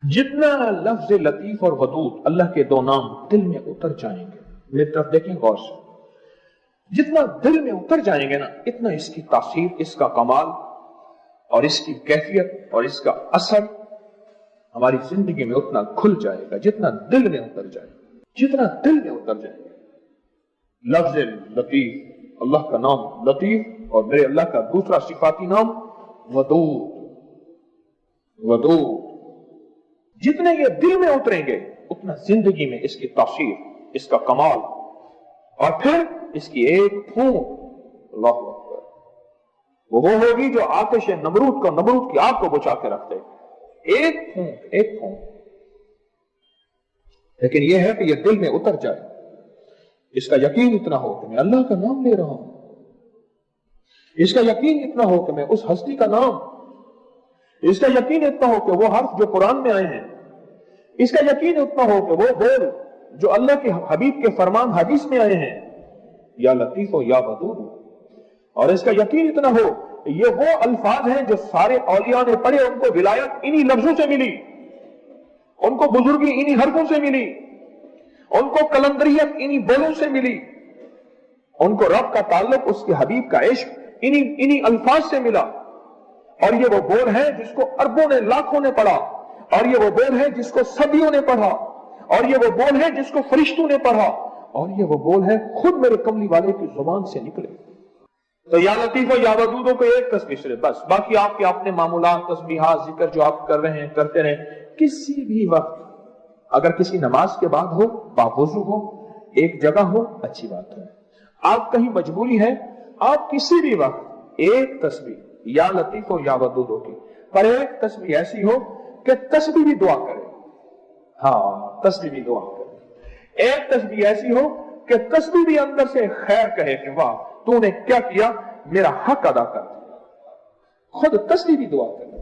جتنا لفظ لطیف اور ودود اللہ کے دو نام دل میں اتر جائیں گے، میری طرف دیکھیں غور سے، جتنا دل میں اتر جائیں گے نا، اتنا اس کی تاثیر، اس کا کمال اور اس کی کیفیت اور اس کا اثر ہماری زندگی میں اتنا کھل جائے گا جتنا دل میں اتر جائے گا، جتنا دل میں اتر جائے گا۔ لفظ لطیف، اللہ کا نام لطیف، اور میرے اللہ کا دوسرا صفاتی نام ودود، ودود، جتنے یہ دل میں اتریں گے اتنا زندگی میں اس کی تاثیر، اس کا کمال، اور پھر اس کی ایک پھونک، اللہ اکبر، وہ ہوگی جو آتش نمرود کو، نمرود کی آگ کو بجھا کے رکھ دے، ایک پھونک، ایک پھونک۔ لیکن یہ ہے کہ یہ دل میں اتر جائے، اس کا یقین اتنا ہو کہ میں اللہ کا نام لے رہا ہوں، اس کا یقین اتنا ہو کہ میں اس ہستی کا نام، اس کا یقین اتنا ہو کہ وہ حرف جو قرآن میں آئے ہیں، اس کا یقین اتنا ہو کہ وہ بول جو اللہ کے حبیب کے فرمان حدیث میں آئے ہیں، یا لطیف ہو یا ودود، اور اس کا یقین اتنا ہو یہ وہ الفاظ ہیں جو سارے اولیاء نے پڑھے، ان کو ولایت انہی لفظوں سے ملی، ان کو بزرگی انہی حرفوں سے ملی، ان کو کلندریت انہی بولوں سے ملی، ان کو رب کا تعلق، اس کے حبیب کا عشق انہی الفاظ سے ملا، اور یہ وہ بول ہے جس کو اربوں نے، لاکھوں نے پڑھا، اور یہ وہ بول ہے جس کو صدیوں نے پڑھا، اور یہ وہ بول ہے جس کو فرشتوں نے پڑھا، اور یہ وہ بول ہے خود میرے کملی والے کی زبان سے نکلے۔ تو یا لطیف و یا ودودوں کو ایک تسبیح سے بس، باقی آپ کے اپنے معمولات، تسبیحات، ذکر جو آپ کر رہے ہیں کرتے رہیں، کسی بھی وقت، اگر کسی نماز کے بعد ہو، باوضو ہو، ایک جگہ ہو، اچھی بات ہے، آپ کہیں مجبوری ہے، آپ کسی بھی وقت ایک تسبیح یا لطیف و یا ودود ہوگی، پر ایک تسبیح ایسی ہو کہ تسبیح بھی دعا کرے، ہاں تسبیح بھی دعا کرے، ایک تسبیح ایسی ہو کہ تسبیح بھی اندر سے خیر کہے کہ واہ تو نے کیا کیا، میرا حق ادا کر دیا، خود تسبیح بھی دعا کرے۔